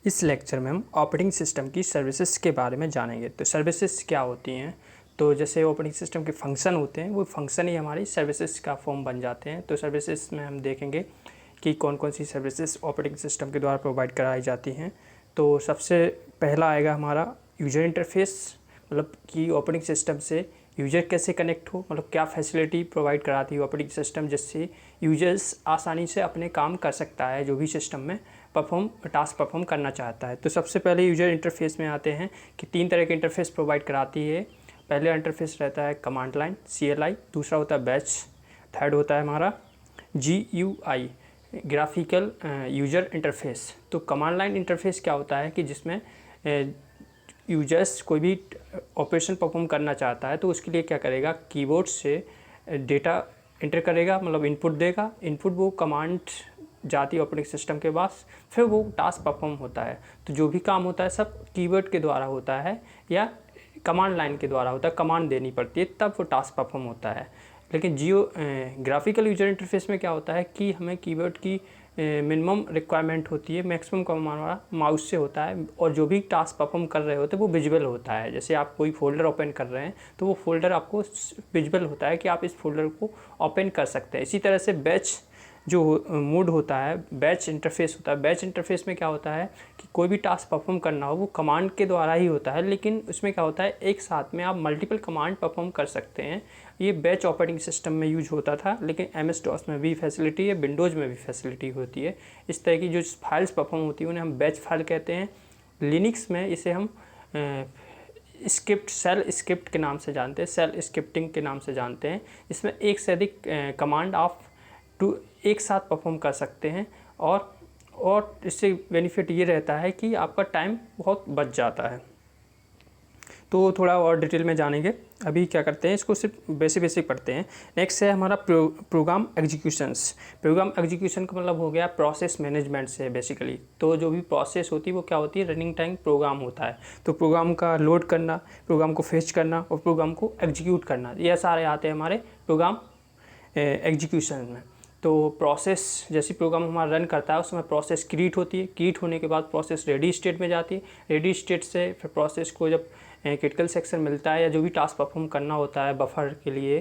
इस लेक्चर में हम ऑपरेटिंग सिस्टम की सर्विसेज के बारे में जानेंगे। तो सर्विसेज क्या होती हैं? तो जैसे ऑपरेटिंग सिस्टम के फंक्शन होते हैं, वो फंक्शन ही हमारी सर्विसेज का फॉर्म बन जाते हैं। तो सर्विसेज में हम देखेंगे कि कौन कौन सी सर्विसेज ऑपरेटिंग सिस्टम के द्वारा प्रोवाइड कराई जाती हैं। तो सबसे पहला आएगा हमारा यूजर इंटरफेस, मतलब कि ऑपरेटिंग सिस्टम से यूजर कैसे कनेक्ट हो, मतलब क्या फैसिलिटी प्रोवाइड कराती है ऑपरेटिंग सिस्टम, जिससे यूजर्स आसानी से अपने काम कर सकता है जो भी सिस्टम में टास्क परफॉर्म करना चाहता है। तो सबसे पहले यूजर इंटरफेस में आते हैं कि 3 तरह के इंटरफेस प्रोवाइड कराती है। पहले इंटरफेस रहता है कमांड लाइन CLI, दूसरा होता है बैच, थर्ड होता है हमारा GUI ग्राफिकल यूजर इंटरफेस। तो कमांड लाइन इंटरफेस क्या होता है कि जिसमें यूजर्स कोई भी ऑपरेशन परफॉर्म करना चाहता है तो उसके लिए क्या करेगा, कीबोर्ड से डेटा एंटर करेगा, मतलब इनपुट देगा, इनपुट वो कमांड जाती है ऑपरेटिंग सिस्टम के पास, फिर वो टास्क परफॉर्म होता है। तो जो भी काम होता है सब कीवर्ड के द्वारा होता है या कमांड लाइन के द्वारा होता है, कमांड देनी पड़ती है तब वो टास्क परफॉर्म होता है। लेकिन ग्राफिकल यूजर इंटरफेस में क्या होता है कि हमें कीवर्ड की मिनिमम रिक्वायरमेंट होती है, मैक्सिमम का हमारा माउस से होता है, और जो भी टास्क परफॉर्म कर रहे होते हैं वो विजुअल होता है। जैसे आप कोई फोल्डर ओपन कर रहे हैं तो वो फोल्डर आपको विजुअल होता है कि आप इस फोल्डर को ओपन कर सकते हैं। इसी तरह से बैच जो मोड होता है, बैच इंटरफेस होता है। बैच इंटरफेस में क्या होता है कि कोई भी टास्क परफॉर्म करना हो वो कमांड के द्वारा ही होता है, लेकिन उसमें क्या होता है एक साथ में आप मल्टीपल कमांड परफॉर्म कर सकते हैं। ये बैच ऑपरेटिंग सिस्टम में यूज होता था, लेकिन MS-DOS में भी फैसिलिटी है, विंडोज़ में भी फैसिलिटी होती है। इस तरह की जो फाइल्स परफॉर्म होती है उन्हें हम बैच फाइल कहते हैं। लिनक्स में इसे हम सेल स्क्रिप्ट के नाम से जानते हैं, सेल स्क्रिप्टिंग के नाम से जानते हैं। इसमें एक से अधिक कमांड आप एक साथ परफॉर्म कर सकते हैं, और इससे बेनिफिट ये रहता है कि आपका टाइम बहुत बच जाता है। तो थोड़ा और डिटेल में जानेंगे। अभी क्या करते हैं, इसको सिर्फ बेसिक पढ़ते हैं। नेक्स्ट है हमारा प्रोग्राम एग्जीक्यूशंस। प्रोग्राम एग्जीक्यूशन का मतलब हो गया प्रोसेस मैनेजमेंट से बेसिकली। तो जो भी प्रोसेस होती है वो क्या होती है, रनिंग टाइम प्रोग्राम होता है। तो प्रोग्राम का लोड करना, प्रोग्राम को फेच करना और प्रोग्राम को एग्जीक्यूट करना, ये सारे आते हैं हमारे प्रोग्राम एग्जीक्यूशन में। तो प्रोसेस जैसी प्रोग्राम हमारा रन करता है उसमें प्रोसेस क्रिएट होती है, क्रिएट होने के बाद प्रोसेस रेडी स्टेट में जाती है, रेडी स्टेट से फिर प्रोसेस को जब क्रिटिकल सेक्शन मिलता है या जो भी टास्क परफॉर्म करना होता है बफर के लिए,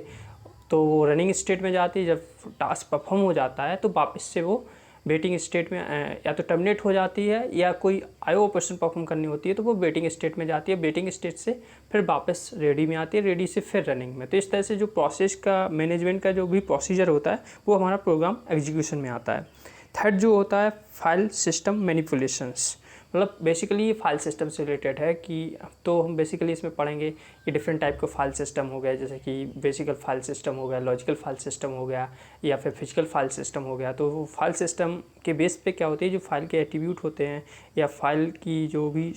तो वो रनिंग स्टेट में जाती है। जब टास्क परफॉर्म हो जाता है तो वापस से वो वेटिंग स्टेट में या तो टर्मिनेट हो जाती है, या कोई IO ऑपरेशन परफॉर्म करनी होती है तो वो वेटिंग स्टेट में जाती है। वेटिंग स्टेट से फिर वापस रेडी में आती है, रेडी से फिर रनिंग में। तो इस तरह से जो प्रोसेस का मैनेजमेंट का जो भी प्रोसीजर होता है वो हमारा प्रोग्राम एग्जीक्यूशन में आता है। थर्ड जो होता है फाइल सिस्टम मैनिपुलेशंस, मतलब बेसिकली ये फाइल सिस्टम से रिलेटेड है कि तो हम बेसिकली इसमें पढ़ेंगे कि डिफरेंट टाइप के फाइल सिस्टम हो गए, जैसे कि बेसिकल फाइल सिस्टम हो गया, लॉजिकल फाइल सिस्टम हो गया, या फिर फिजिकल फाइल सिस्टम हो गया। तो वो फाइल सिस्टम के बेस पे क्या होती है, जो फाइल के एट्रीब्यूट होते हैं या फाइल की जो भी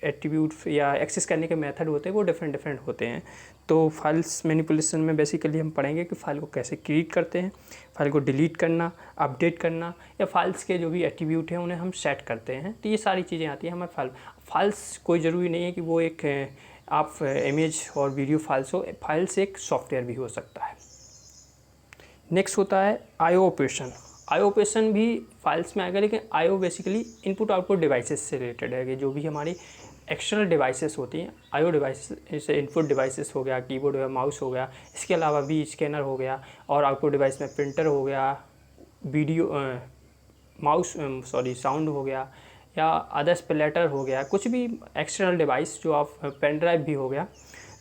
एट्रीब्यूट या एक्सेस करने के मेथड होते हैं वो डिफरेंट होते हैं। तो फाइल्स मैनिपुलेशन में बेसिकली हम पढ़ेंगे कि फ़ाइल को कैसे क्रिएट करते हैं, फाइल को डिलीट करना, अपडेट करना, या फाइल्स के जो भी एट्रीब्यूट हैं उन्हें हम सेट करते हैं। तो ये सारी चीज़ें आती हैं हमारे फाइल्स कोई ज़रूरी नहीं है कि वो एक आप इमेज और वीडियो फाइल्स हो, फाइल्स एक सॉफ्टवेयर भी हो सकता है। नेक्स्ट होता है IO ऑपरेशन। IO ऑपरेशन भी फाइल्स में आएगा, लेकिन IO basically input output devices से रिलेटेड है कि जो भी हमारी एक्सटर्नल डिवाइसेस होती हैं, IO डिवाइस जैसे इनपुट डिवाइसेस हो गया, कीबोर्ड हो गया, माउस हो गया, इसके अलावा भी स्कैनर हो गया, और आउटपुट डिवाइस में प्रिंटर हो गया, वीडियो साउंड हो गया, या अदर्स प्लेटर हो गया, कुछ भी एक्सटर्नल डिवाइस जो आप पेन ड्राइव भी हो गया।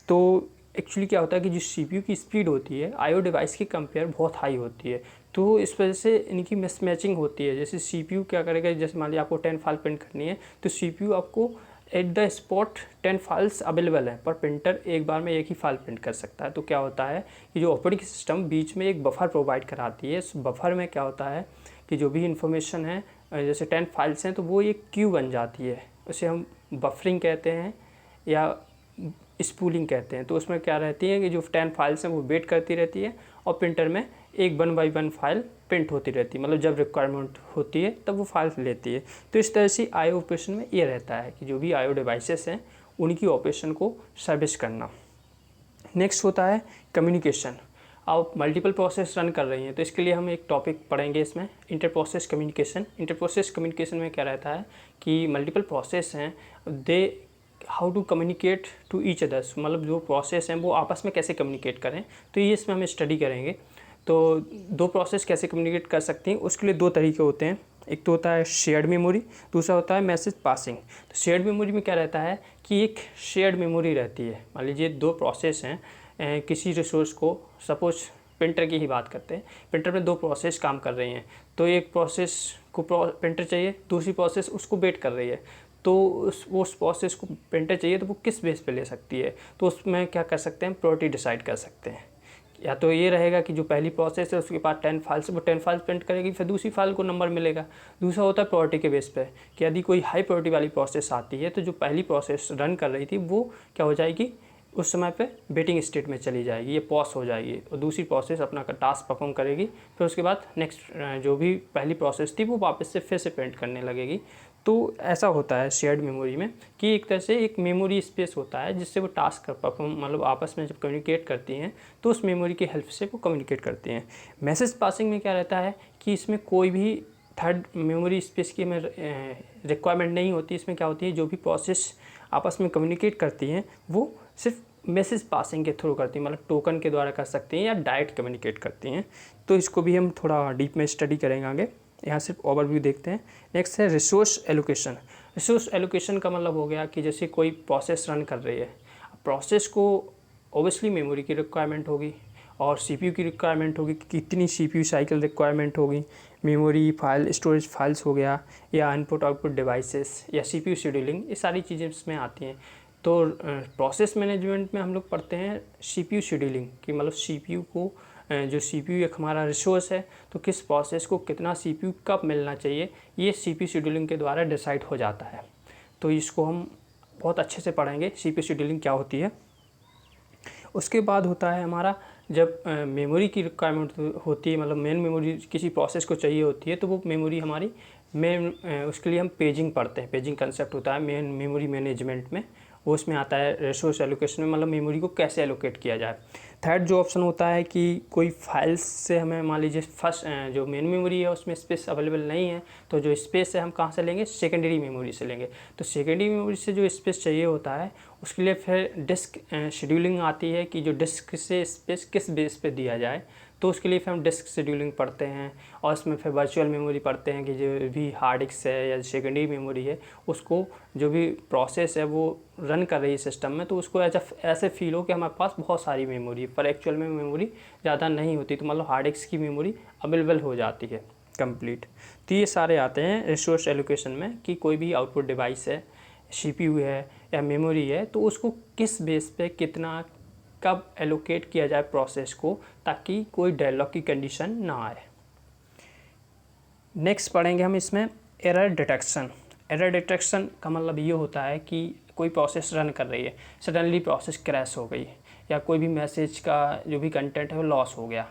तो एक्चुअली क्या होता है कि जो CPU की स्पीड होती है IO डिवाइस की कंपेयर बहुत हाई होती है, तो इस वजह से इनकी मिसमैचिंग होती है। जैसे CPU क्या करेगा, जैसे मान लिया आपको 10 फाइल प्रिंट करनी है तो CPU आपको at the spot 10 files available है, पर प्रिंटर एक बार में एक ही फाइल प्रिंट कर सकता है। तो क्या होता है कि जो ऑपरेटिंग सिस्टम बीच में एक बफर प्रोवाइड कराती है, इस बफर में क्या होता है कि जो भी इंफॉर्मेशन है, जैसे 10 फाइल्स हैं तो वो एक क्यू बन जाती है, उसे हम बफरिंग कहते हैं या स्पूलिंग कहते हैं। तो उसमें क्या रहती है कि जो 10 फाइल्स हैं वो वेट करती रहती है, और प्रिंटर में एक 1 बाई 1 फाइल प्रिंट होती रहती है, मतलब जब रिक्वायरमेंट होती है तब वो फाइल लेती है। तो इस तरह से IO ऑपरेशन में ये रहता है कि जो भी IO डिवाइसेस हैं उनकी ऑपरेशन को सर्विस करना। नेक्स्ट होता है कम्युनिकेशन। आप मल्टीपल प्रोसेस रन कर रही हैं, तो इसके लिए हम एक टॉपिक पढ़ेंगे इसमें, inter process communication. Inter process communication में क्या रहता है कि मल्टीपल प्रोसेस हैं, they how to communicate to each others, मतलब जो प्रोसेस हैं वो आपस में कैसे कम्युनिकेट करें, तो ये इसमें हम स्टडी करेंगे। तो दो प्रोसेस कैसे कम्युनिकेट कर सकती हैं, उसके लिए दो तरीके होते हैं। एक तो होता है शेयर्ड मेमोरी, दूसरा होता है मैसेज पासिंग। तो शेयर्ड मेमोरी में क्या रहता है कि एक शेयर्ड मेमोरी रहती है। मान लीजिए दो प्रोसेस हैं, किसी रिसोर्स को, सपोज प्रिंटर की ही बात करते हैं, प्रिंटर में दो प्रोसेस काम कर रही हैं, तो एक प्रोसेस को प्रिंटर चाहिए, दूसरी प्रोसेस उसको वेट कर रही है, तो उस प्रोसेस को प्रिंटर चाहिए, तो वो किस बेस पे ले सकती है, तो उसमें क्या कर सकते हैं, प्रायोरिटी डिसाइड कर सकते हैं। या तो ये रहेगा कि जो पहली प्रोसेस है उसके पास 10 फाइल्स, वो 10 फाइल्स प्रिंट करेगी, फिर दूसरी फाइल को नंबर मिलेगा। दूसरा होता है प्रायोरिटी के बेस पे कि यदि कोई हाई प्रायोरिटी वाली प्रोसेस आती है, तो जो पहली प्रोसेस रन कर रही थी वो क्या हो जाएगी, उस समय पे वेटिंग स्टेट में चली जाएगी, ये पॉज हो जाएगी, और दूसरी प्रोसेस अपना टास्क परफॉर्म करेगी, फिर उसके बाद नेक्स्ट जो भी पहली प्रोसेस थी वो वापस से फिर से प्रिंट करने लगेगी। तो ऐसा होता है शेयर्ड मेमोरी में कि एक तरह से एक मेमोरी स्पेस होता है जिससे वो टास्क परफॉर्म, मतलब आपस में जब कम्युनिकेट करती हैं तो उस मेमोरी की हेल्प से वो कम्युनिकेट करती हैं। मैसेज पासिंग में क्या रहता है कि इसमें कोई भी थर्ड मेमोरी स्पेस की हमें रिक्वायरमेंट नहीं होती। इसमें क्या होती है, जो भी प्रोसेस आपस में कम्युनिकेट करती हैं वो सिर्फ मैसेज पासिंग के थ्रू करती हैं, मतलब टोकन के द्वारा कर सकती हैं या डायरेक्ट कम्युनिकेट करती हैं। तो इसको भी हम थोड़ा डीप में स्टडी करेंगे आगे, यहाँ सिर्फ ओवरव्यू देखते हैं। नेक्स्ट है रिसोर्स एलोकेशन। रिसोर्स एलोकेशन का मतलब हो गया कि जैसे कोई प्रोसेस रन कर रही है, प्रोसेस को ओबियसली मेमोरी की रिक्वायरमेंट होगी और सीपीयू की रिक्वायरमेंट होगी कि कितनी सीपीयू साइकिल रिक्वायरमेंट होगी, मेमोरी फाइल स्टोरेज फाइल्स हो गया, या इनपुट आउटपुट डिवाइसेस, या सीपीयू शेड्यूलिंग, ये सारी चीज़ें इसमें आती हैं। तो प्रोसेस मैनेजमेंट में हम लोग पढ़ते हैं सीपीयू शेड्यूलिंग कि मतलब सीपीयू को, जो सीपीयू एक हमारा रिसोर्स है, तो किस प्रोसेस को कितना सीपीयू कब मिलना चाहिए, ये सीपीयू शेड्यूलिंग के द्वारा डिसाइड हो जाता है। तो इसको हम बहुत अच्छे से पढ़ेंगे, सीपीयू शेड्यूलिंग क्या होती है। उसके बाद होता है हमारा, जब मेमोरी की रिक्वायरमेंट होती है, मतलब मेन मेमोरी किसी प्रोसेस को चाहिए होती है, तो वो मेमोरी हमारी मेन, उसके लिए हम पेजिंग पढ़ते हैं। पेजिंग कंसेप्ट होता है मेन मेमोरी मैनेजमेंट में, वो उसमें आता है रिसोर्स एलोकेशन में, मतलब मेमोरी को कैसे एलोकेट किया जाए। थर्ड जो ऑप्शन होता है कि कोई फाइल्स से हमें, मान लीजिए फर्स्ट जो मेन मेमोरी है उसमें स्पेस अवेलेबल नहीं है, तो जो स्पेस है हम कहाँ से लेंगे, सेकेंडरी मेमोरी से लेंगे। तो सेकेंडरी मेमोरी से जो स्पेस चाहिए होता है उसके लिए फिर डिस्क शेड्यूलिंग आती है कि जो डिस्क से स्पेस किस बेस पे दिया जाए, तो उसके लिए फिर हम डिस्क शेड्यूलिंग पढ़ते हैं। और इसमें फिर वर्चुअल मेमोरी पढ़ते हैं कि जो भी हार्ड डिस्क है या सेकेंडरी मेमोरी है, उसको जो भी प्रोसेस है वो रन कर रही है सिस्टम में, तो उसको ऐसे फील हो कि हमारे पास बहुत सारी मेमोरी है, पर एक्चुअल में मेमोरी ज़्यादा नहीं होती, तो मतलब हार्ड डिस्क की मेमोरी अवेलेबल हो जाती है कंप्लीट। तो ये सारे आते हैं रिसोर्स एलोकेशन में कि कोई भी आउटपुट डिवाइस है, सीपीयू है या मेमोरी है, तो उसको किस बेस पे कितना कब एलोकेट किया जाए प्रोसेस को, ताकि कोई डेडलॉक की कंडीशन ना आए। नेक्स्ट पढ़ेंगे हम इसमें एरर डिटेक्शन। एरर डिटेक्शन का मतलब ये होता है कि कोई प्रोसेस रन कर रही है, सडनली प्रोसेस क्रैश हो गई, या कोई भी मैसेज का जो भी कंटेंट है वो लॉस हो गया,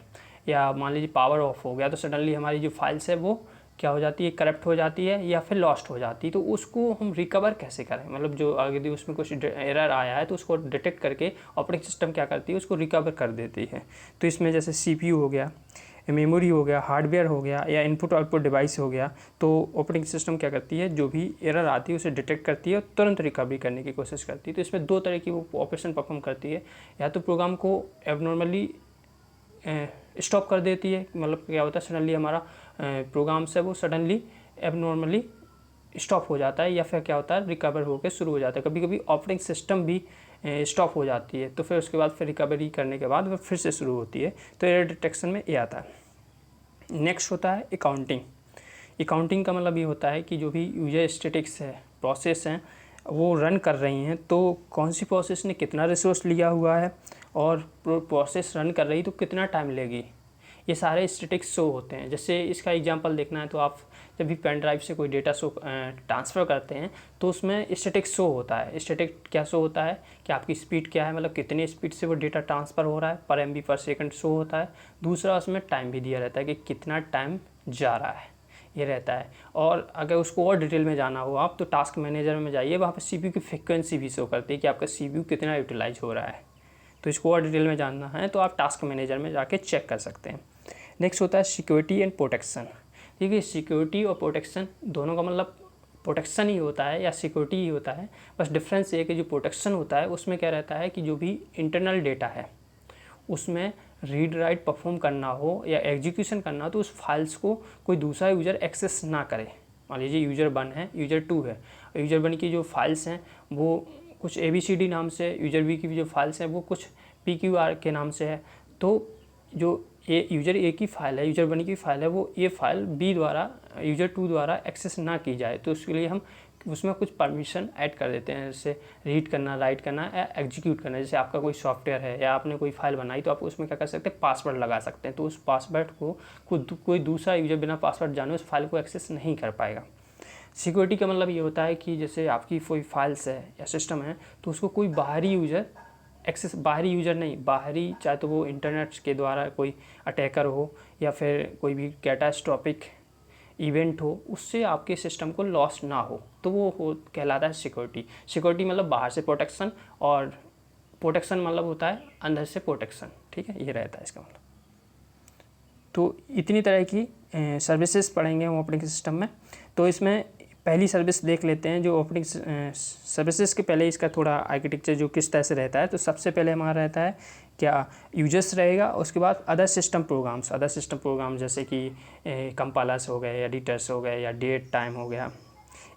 या मान लीजिए पावर ऑफ हो गया, तो सडनली हमारी जो फाइल्स है वो क्या हो जाती है, करप्ट हो जाती है या फिर लॉस्ट हो जाती है। तो उसको हम रिकवर कैसे करें, मतलब जो अगर उसमें कुछ एरर आया है तो उसको डिटेक्ट करके ऑपरेटिंग सिस्टम क्या करती है, उसको रिकवर कर देती है। तो इसमें जैसे सीपीयू हो गया, मेमोरी हो गया, हार्डवेयर हो गया, या इनपुट आउटपुट डिवाइस हो गया, तो ऑपरेटिंग सिस्टम क्या करती है, जो भी एरर आती है उसे डिटेक्ट करती है और तुरंत रिकवरी करने की कोशिश करती है। तो इसमें दो तरह की वो ऑपरेशन परफॉर्म करती है, या तो प्रोग्राम को एबनॉर्मली स्टॉप कर देती है, मतलब क्या होता है सडनली हमारा प्रोग्राम से वो सडनली एबनॉर्मली स्टॉप हो जाता है, या फिर क्या होता है रिकवर होकर शुरू हो जाता है। कभी कभी ऑपरेटिंग सिस्टम भी स्टॉप हो जाती है, तो फिर उसके बाद फिर रिकवरी करने के बाद वो फिर से शुरू होती है। तो एरर डिटेक्शन में ये आता है। नेक्स्ट होता है अकाउंटिंग। अकाउंटिंग का मतलब ये होता है कि जो भी यूजर स्टैटिक्स है, प्रोसेस हैं, वो रन कर रही हैं, तो कौन सी प्रोसेस ने कितना रिसोर्स लिया हुआ है और प्रोसेस रन कर रही तो कितना टाइम लेगी, ये सारे स्टैटिक्स शो होते हैं। जैसे इसका एग्जांपल देखना है तो आप जब भी पेन ड्राइव से कोई डेटा ट्रांसफ़र करते हैं तो उसमें स्टैटिक शो होता है। स्टैटिक क्या शो होता है कि आपकी स्पीड क्या है, मतलब कितनी स्पीड से वो डेटा ट्रांसफ़र हो रहा है, पर MB पर सेकंड शो होता है। दूसरा उसमें टाइम भी दिया रहता है कि कितना टाइम जा रहा है, ये रहता है। और अगर उसको और डिटेल में जाना हो आप, तो टास्क मैनेजर में जाइए, वहाँ पर CPU की फ्रिक्वेंसी भी शो करती है कि आपका CPU कितना यूटिलाइज हो रहा है। तो इसको और डिटेल में जानना है तो आप टास्क मैनेजर में जाके चेक कर सकते हैं। नेक्स्ट होता है सिक्योरिटी एंड प्रोटेक्शन। देखिए सिक्योरिटी और प्रोटेक्शन दोनों का मतलब प्रोटेक्शन ही होता है या सिक्योरिटी ही होता है, बस डिफरेंस ये है कि जो प्रोटेक्शन होता है उसमें क्या रहता है कि जो भी इंटरनल डेटा है उसमें रीड राइट परफॉर्म करना हो या एग्जीक्यूशन करना हो तो उस फाइल्स को कोई दूसरा यूज़र एक्सेस ना करे। मान लीजिए यूज़र 1 है, यूज़र 2 है, यूज़र 1 की जो फाइल्स हैं वो कुछ ABCD नाम से, यूज़र बी की जो फाइल्स हैं वो कुछ PQR के नाम से है। तो जो यूज़र ए की फ़ाइल है, यूज़र 1 की फ़ाइल है, वो ये फाइल बी द्वारा यूज़र 2 द्वारा एक्सेस ना की जाए, तो उसके लिए हम उसमें कुछ परमिशन ऐड कर देते हैं, जैसे रीड करना, राइट करना या एग्जीक्यूट करना। जैसे आपका कोई सॉफ्टवेयर है या आपने कोई फाइल बनाई तो आप उसमें क्या कर सकते हैं, पासवर्ड लगा सकते हैं, तो उस पासवर्ड को कोई दूसरा यूज़र बिना पासवर्ड जाने उस फाइल को एक्सेस नहीं कर पाएगा। सिक्योरिटी का मतलब ये होता है कि जैसे आपकी कोई फाइल्स है या सिस्टम है तो उसको कोई बाहरी यूज़र एक्सेस, बाहरी यूज़र नहीं, बाहरी चाहे तो वो इंटरनेट के द्वारा कोई अटैकर हो या फिर कोई भी कैटास्ट्रॉफिक इवेंट हो, उससे आपके सिस्टम को लॉस ना हो, तो वो कहलाता है सिक्योरिटी। सिक्योरिटी मतलब बाहर से प्रोटेक्शन और प्रोटेक्शन मतलब होता है अंदर से प्रोटेक्शन। ठीक है, ये रहता है इसका मतलब। तो इतनी तरह की सर्विसेज पढ़ेंगे हम ऑपरेटिंग सिस्टम में। तो इसमें पहली सर्विस देख लेते हैं जो ऑपरेटिंग सर्विसेज के पहले इसका थोड़ा आर्किटेक्चर जो किस तरह से रहता है। तो सबसे पहले हमारा रहता है क्या, यूजर्स रहेगा, उसके बाद अदर सिस्टम प्रोग्राम जैसे कि कंपाइलर्स हो गए, एडिटर्स हो गए, या डेट टाइम हो गया,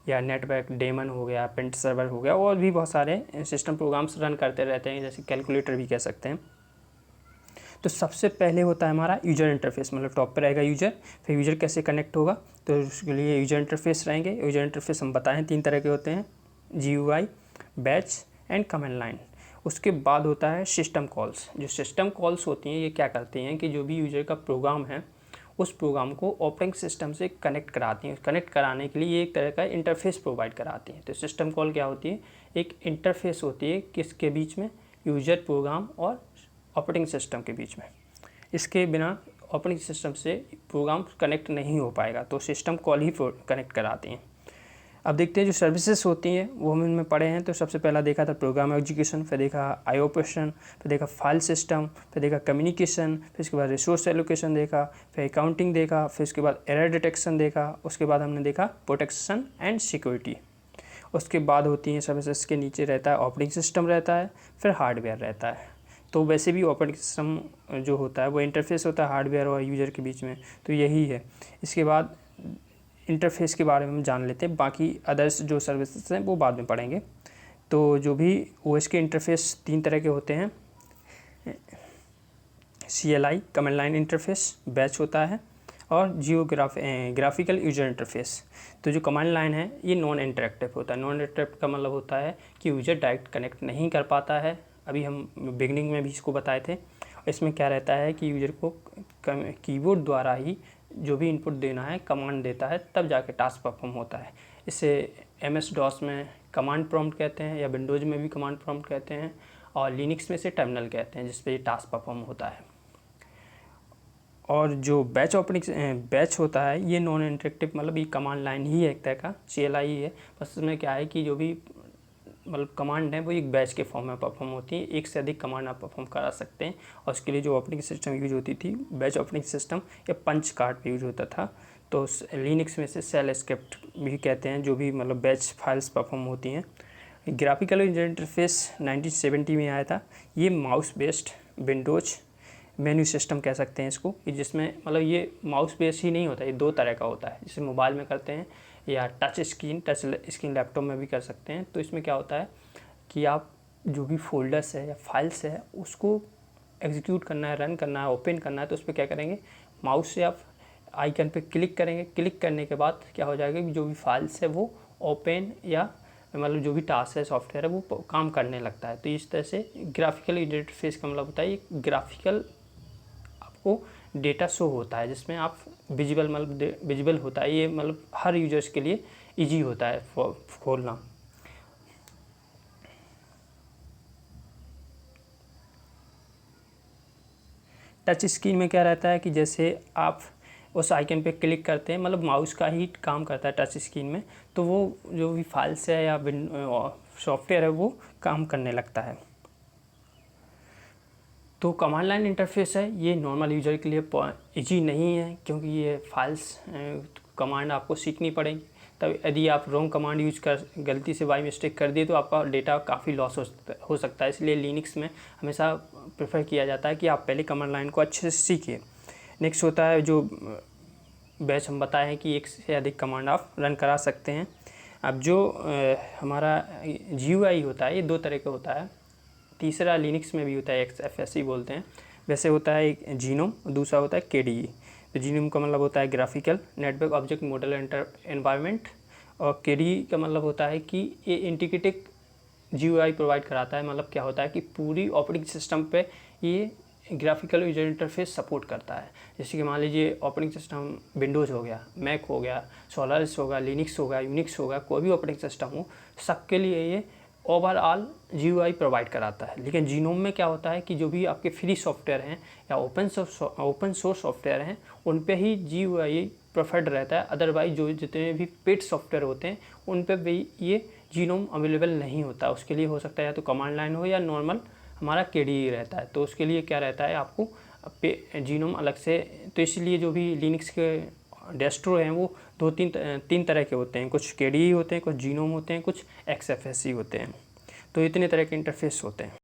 या नेटवर्क डेमन हो गया, प्रिंट सर्वर हो गया, और भी बहुत सारे सिस्टम प्रोग्राम्स रन करते रहते हैं, जैसे कैलकुलेटर भी कह सकते हैं। तो सबसे पहले होता है हमारा यूज़र इंटरफेस, मतलब टॉप पर रहेगा यूज़र, फिर यूज़र कैसे कनेक्ट होगा तो उसके लिए यूज़र इंटरफेस रहेंगे। यूज़र इंटरफेस हम बताएं 3 तरह के होते हैं, GUI, batch and command line. उसके बाद होता है सिस्टम कॉल्स। जो सिस्टम कॉल्स होती हैं ये क्या करती हैं कि जो भी यूज़र का प्रोग्राम है उस प्रोग्राम को ऑपरेटिंग सिस्टम से कनेक्ट कराती हैं। कनेक्ट कराने के लिए एक तरह का इंटरफेस प्रोवाइड कराती हैं। तो सिस्टम कॉल क्या होती है, एक इंटरफेस होती है किसके बीच में, यूज़र, प्रोग्राम और ऑपरेटिंग सिस्टम के बीच में। इसके बिना ऑपरेटिंग सिस्टम से प्रोग्राम कनेक्ट नहीं हो पाएगा, तो सिस्टम कॉल ही कनेक्ट कराती हैं। अब देखते हैं जो सर्विसेज होती हैं वो हम इनमें पढ़े हैं। तो सबसे पहला देखा था प्रोग्राम एग्जीक्यूशन, फिर देखा आई ऑपरेशन, फिर देखा फाइल सिस्टम, फिर देखा कम्युनिकेशन, फिर इसके बाद रिसोर्स एलोकेशन देखा, फिर अकाउंटिंग देखा, फिर उसके बाद एरर डिटेक्शन देखा, उसके बाद हमने देखा प्रोटेक्शन एंड सिक्योरिटी। उसके बाद होती हैं सर्विसेज के नीचे रहता है ऑपरेटिंग सिस्टम रहता है, फिर हार्डवेयर रहता है। तो वैसे भी ऑपरेटिंग सिस्टम जो होता है वो इंटरफेस होता है हार्डवेयर और यूज़र के बीच में, तो यही है। इसके बाद इंटरफेस के बारे में हम जान लेते हैं, बाकी अदर्स जो सर्विसेज हैं वो बाद में पढ़ेंगे। तो जो भी OS के इंटरफेस 3 तरह के होते हैं, CLI command line interface, batch होता है, और ग्राफिकल यूजर इंटरफेस। तो जो कमांड लाइन है ये नॉन इंटरेक्टिव होता है। नॉन इंटरेक्टिव का मतलब होता है कि यूज़र डायरेक्ट कनेक्ट नहीं कर पाता है, अभी हम बिगनिंग में भी इसको बताए थे। इसमें क्या रहता है कि यूज़र को कीबोर्ड द्वारा ही जो भी इनपुट देना है कमांड देता है, तब जाके टास्क परफॉर्म होता है। इसे MS-DOS में कमांड प्रॉम्प्ट कहते हैं, या विंडोज़ में भी कमांड प्रॉम्प्ट कहते हैं, और लिनक्स में से टर्मिनल कहते हैं, जिस पे टास्क परफॉर्म होता है। और जो बैच होता है ये नॉन इंटरेक्टिव, मतलब ये कमांड लाइन ही है एक तरह का, CLI ही है, बस इसमें क्या है कि जो भी मतलब कमांड है वो एक बैच के फॉर्म में परफॉर्म होती है, एक से अधिक कमांड आप परफॉर्म करा सकते हैं। और उसके लिए जो ऑपरेटिंग सिस्टम यूज होती थी, बैच ऑपरेटिंग सिस्टम या पंच कार्ड यूज होता था। तो लिनक्स में से शेल स्क्रिप्ट भी कहते हैं, जो भी मतलब बैच फाइल्स परफॉर्म होती हैं। ग्राफिकल यूजर इंटरफेस 1970 में आया था। ये mouse based Windows menu system कह सकते हैं इसको, जिसमें मतलब ये माउस बेस्ड ही नहीं होता, ये 2 तरह का होता है, जैसे मोबाइल में करते हैं या टच स्क्रीन लैपटॉप में भी कर सकते हैं। तो इसमें क्या होता है कि आप जो भी फोल्डर्स है या फाइल्स है उसको एग्जीक्यूट करना है, रन करना है, ओपन करना है, तो उस पर क्या करेंगे, माउस से आप आइकन पे क्लिक करेंगे। क्लिक करने के बाद क्या हो जाएगा कि जो भी फाइल्स है वो ओपन या मतलब जो भी टास्क है, सॉफ्टवेयर है, वो काम करने लगता है। तो इस तरह से ग्राफिकल इंटरफेस का मतलब होता है ये ग्राफिकल आपको डेटा शो होता है, जिसमें आप विजिबल होता है। ये मतलब हर यूजर्स के लिए इजी होता है खोलना। टच स्क्रीन में क्या रहता है कि जैसे आप उस आइकन पे क्लिक करते हैं, मतलब माउस का ही काम करता है टच स्क्रीन में, तो वो जो भी फाइल्स है या सॉफ्टवेयर है वो काम करने लगता है। तो कमांड लाइन इंटरफेस है, ये नॉर्मल यूज़र के लिए इजी नहीं है, क्योंकि ये फाइल्स कमांड आपको सीखनी पड़ेगी। तब यदि आप रॉन्ग कमांड यूज कर गलती से बाई मिस्टेक कर दिए तो आपका डेटा काफ़ी लॉस हो सकता है। इसलिए लिनक्स में हमेशा प्रेफर किया जाता है कि आप पहले कमांड लाइन को अच्छे से सीखिए। नेक्स्ट होता है जो बैच हम बताए हैं कि एक से अधिक कमांड आप रन करा सकते हैं। अब जो हमारा GUI होता है ये 2 तरह का होता है। तीसरा लिनक्स में भी होता है, XFCE बोलते हैं। वैसे होता है एक जीनोम, दूसरा होता है KDE। तो जीनोम का मतलब होता है graphical network object model environment, और KDE का मतलब होता है कि ये इंटीग्रेटेड GUI प्रोवाइड कराता है। मतलब क्या होता है कि पूरी ऑपरेटिंग सिस्टम पे ये ग्राफिकल यूजर इंटरफेस सपोर्ट करता है। जैसे कि मान लीजिए ऑपरेटिंग सिस्टम विंडोज़ हो गया, मैक हो गया, सोलारिस होगा, लिनक्स होगा, यूनिक्स होगा, कोई भी ऑपरेटिंग सिस्टम हो, सबके लिए ये ओवरऑल GUI प्रोवाइड कराता है। लेकिन जीनोम में क्या होता है कि जो भी आपके फ्री सॉफ्टवेयर हैं या ओपन सोर्स सॉफ्टवेयर हैं उन पे ही GUI प्रेफर्ड रहता है। अदरवाइज जो जितने भी पेड सॉफ्टवेयर होते हैं उन पे भी ये जीनोम अवेलेबल नहीं होता। उसके लिए हो सकता है या तो कमांड लाइन हो या नॉर्मल हमारा KDE रहता है। तो उसके लिए क्या रहता है, आपको जीनोम अलग से। तो इसलिए जो भी लिनक्स के डेस्ट्रो हैं वो 2-3 तरह के होते हैं। कुछ KDE होते हैं, कुछ जीनोम होते हैं, कुछ XFCE होते हैं। तो इतने तरह के इंटरफेस होते हैं।